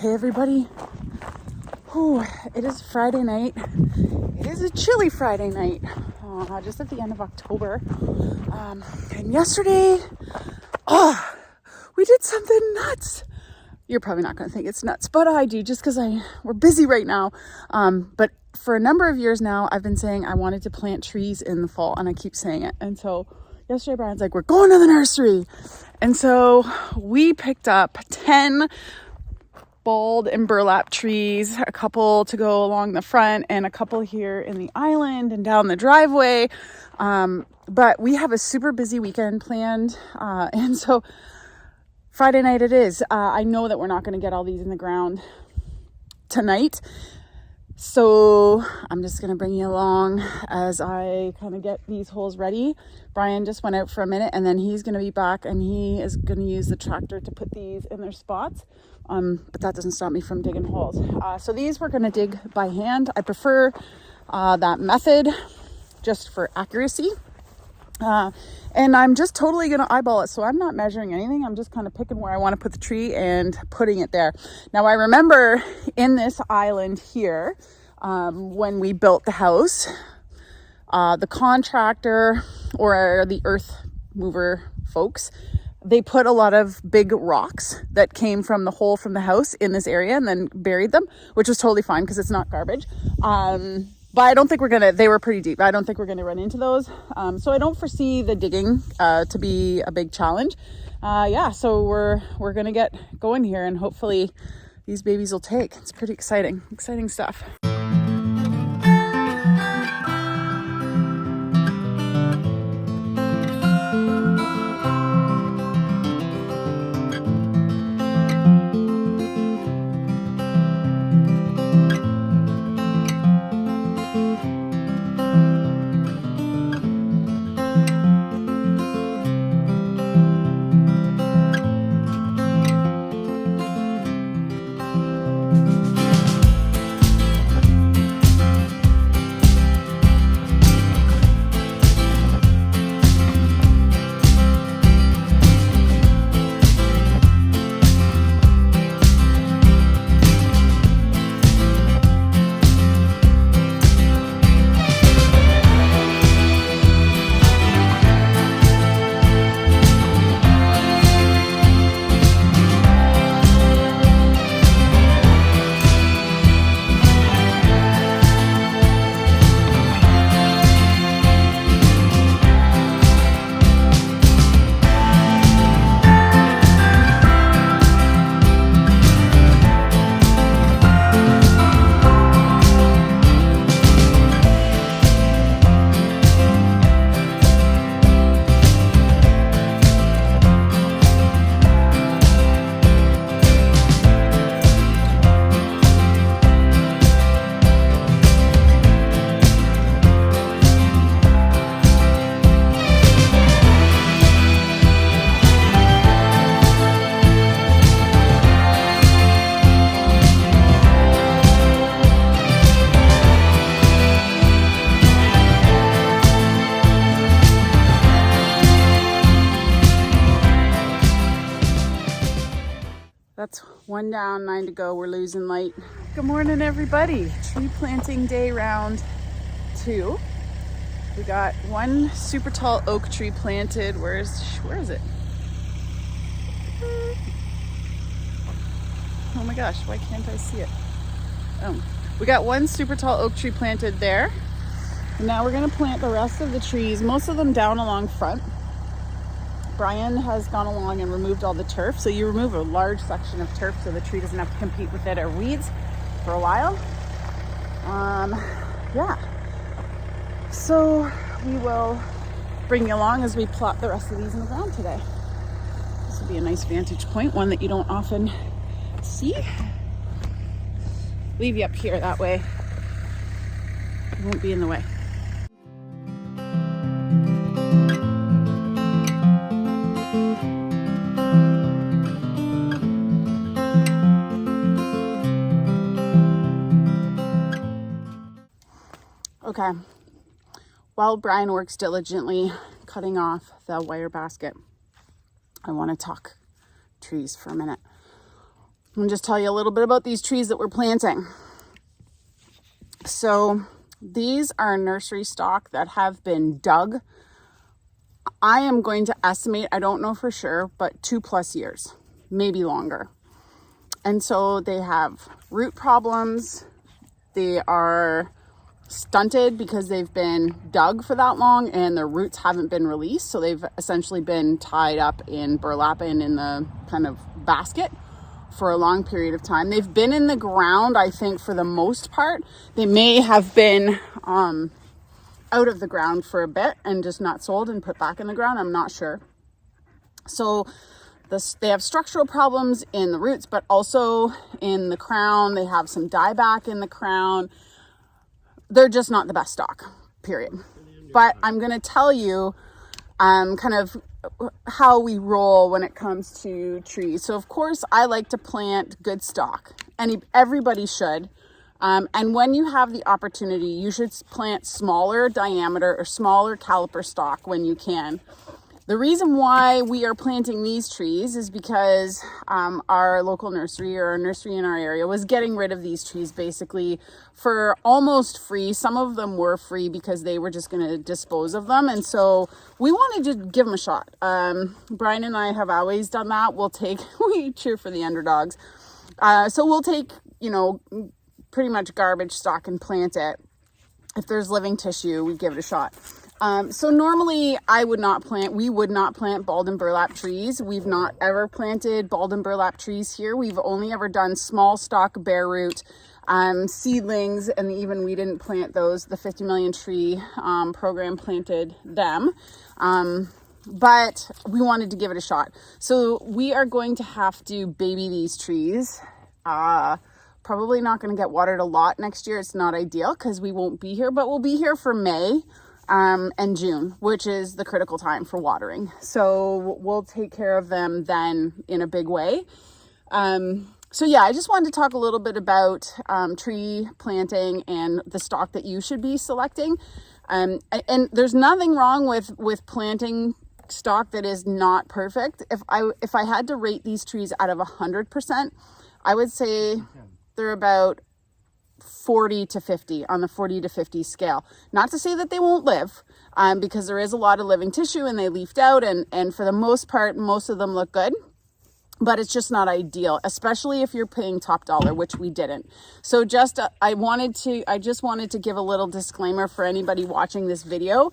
Hey everybody. Whew, it is Friday night. It is a chilly Friday night, just at the end of October. And yesterday, we did something nuts. You're probably not going to think it's nuts, but I do, just because we're busy right now. But for a number of years now, I've been saying I wanted to plant trees in the fall, and I keep saying it. And so yesterday, Brian's like, we're going to the nursery. And so we picked up 10 bald and burlap trees, a couple to go along the front and a couple here in the island and down the driveway. But we have a super busy weekend planned. And so Friday night it is. I know that we're not going to get all these in the ground tonight. So I'm just going to bring you along as I kind of get these holes ready. Brian just went out for a minute and then he's going to be back and he is going to use the tractor to put these in their spots. But that doesn't stop me from digging holes. So these we're going to dig by hand. I prefer that method just for accuracy. And I'm just totally going to eyeball it. So I'm not measuring anything. I'm just kind of picking where I want to put the tree and putting it there. Now I remember in this island here, when we built the house, the contractor or the earth mover folks, they put a lot of big rocks that came from the hole from the house in this area and then buried them, which was totally fine because it's not garbage. But I don't think they were pretty deep. I don't think we're going to run into those. So I don't foresee the digging to be a big challenge. So we're going to get going here and hopefully these babies will take. It's pretty exciting stuff. That's 1 down, 9 to go. We're losing light. Good morning, everybody. Tree planting day round 2. We got one super tall oak tree planted. Where is it? Oh my gosh, why can't I see it? Oh, we got one super tall oak tree planted there. And now we're gonna plant the rest of the trees, most of them down along front. Brian has gone along and removed all the turf. So you remove a large section of turf so the tree doesn't have to compete with it or weeds for a while. So we will bring you along as we plot the rest of these in the ground today. This will be a nice vantage point, one that you don't often see. Leave you up here, that way you won't be in the way. Okay, while Brian works diligently cutting off the wire basket, I want to talk trees for a minute. I'll just tell you a little bit about these trees that we're planting. So these are nursery stock that have been dug. I am going to estimate, I don't know for sure, but 2+ years, maybe longer. And so they have root problems. They are stunted because they've been dug for that long and their roots haven't been released. So they've essentially been tied up in burlap and in the kind of basket for a long period of time. They've been in the ground, I think, for the most part. They may have been out of the ground for a bit and just not sold and put back in the ground. I'm not sure. So they have structural problems in the roots, but also in the crown. They have some dieback in the crown. They're just not the best stock, period. But I'm going to tell you kind of how we roll when it comes to trees. So of course I like to plant good stock. Everybody should. And when you have the opportunity, you should plant smaller diameter or smaller caliper stock when you can. The reason why we are planting these trees is because our local nursery, or a nursery in our area, was getting rid of these trees basically for almost free. Some of them were free because they were just going to dispose of them. And so we wanted to give them a shot. Brian and I have always done that. We cheer for the underdogs. So we'll take, pretty much garbage stock and plant it. If there's living tissue, we give it a shot. So normally we would not plant balled and burlap trees. We've not ever planted balled and burlap trees here. We've only ever done small stock bare root seedlings, and even we didn't plant those. The 50 million tree program planted them. But we wanted to give it a shot. So we are going to have to baby these trees. Probably not going to get watered a lot next year. It's not ideal because we won't be here, but we'll be here for May. And June, which is the critical time for watering. So we'll take care of them then in a big way. So yeah, I just wanted to talk a little bit about tree planting and the stock that you should be selecting. And there's nothing wrong with planting stock that is not perfect. If I had to rate these trees out of 100%, I would say they're about 40 to 50 on the 40 to 50 scale. Not to say that they won't live, because there is a lot of living tissue and they leafed out, and for the most part, most of them look good, but it's just not ideal, especially if you're paying top dollar, which we didn't. So I just wanted to give a little disclaimer for anybody watching this video,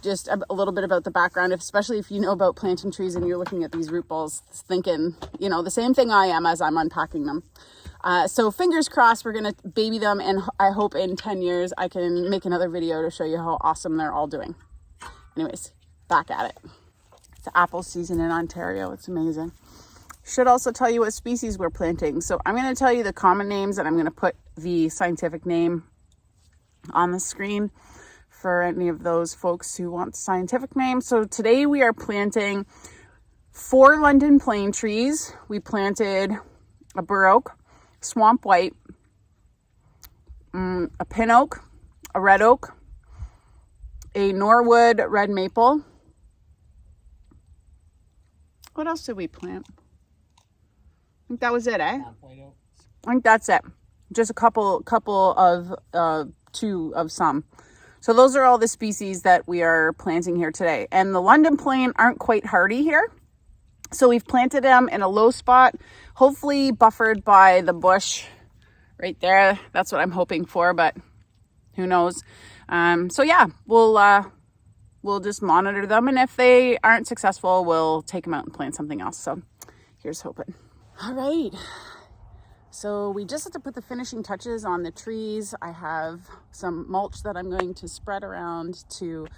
just a little bit about the background, especially if you know about planting trees and you're looking at these root balls thinking, the same thing I am as I'm unpacking them. So fingers crossed, we're going to baby them, and I hope in 10 years I can make another video to show you how awesome they're all doing. Anyways, back at it. It's apple season in Ontario. It's amazing. Should also tell you what species we're planting. So I'm going to tell you the common names, and I'm going to put the scientific name on the screen for any of those folks who want the scientific name. So today we are planting 4 London plane trees. We planted a bur oak, swamp white, a pin oak, a red oak, a Norwood red maple. What else did we plant? I think that was it, eh? I think that's it. Just a couple of two of some. So those are all the species that we are planting here today. And the London plane aren't quite hardy here. So we've planted them in a low spot, hopefully buffered by the bush right there. That's what I'm hoping for, but who knows? So yeah, we'll just monitor them. And if they aren't successful, we'll take them out and plant something else. So here's hoping. All right. So we just have to put the finishing touches on the trees. I have some mulch that I'm going to spread around to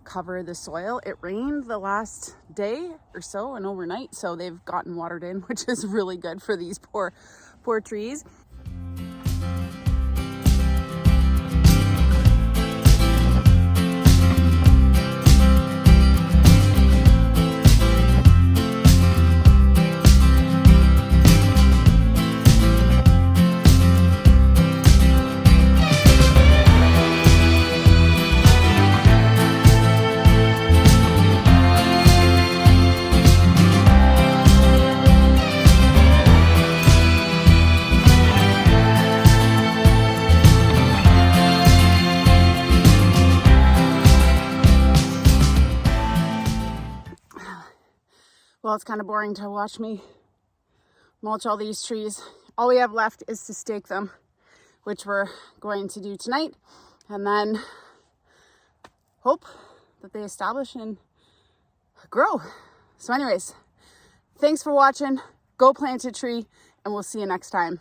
cover the soil. It rained the last day or so and overnight, so they've gotten watered in, which is really good for these poor trees. Well, it's kind of boring to watch me mulch all these trees. All we have left is to stake them, which we're going to do tonight, and then hope that they establish and grow. So anyways, thanks for watching. Go plant a tree, and we'll see you next time.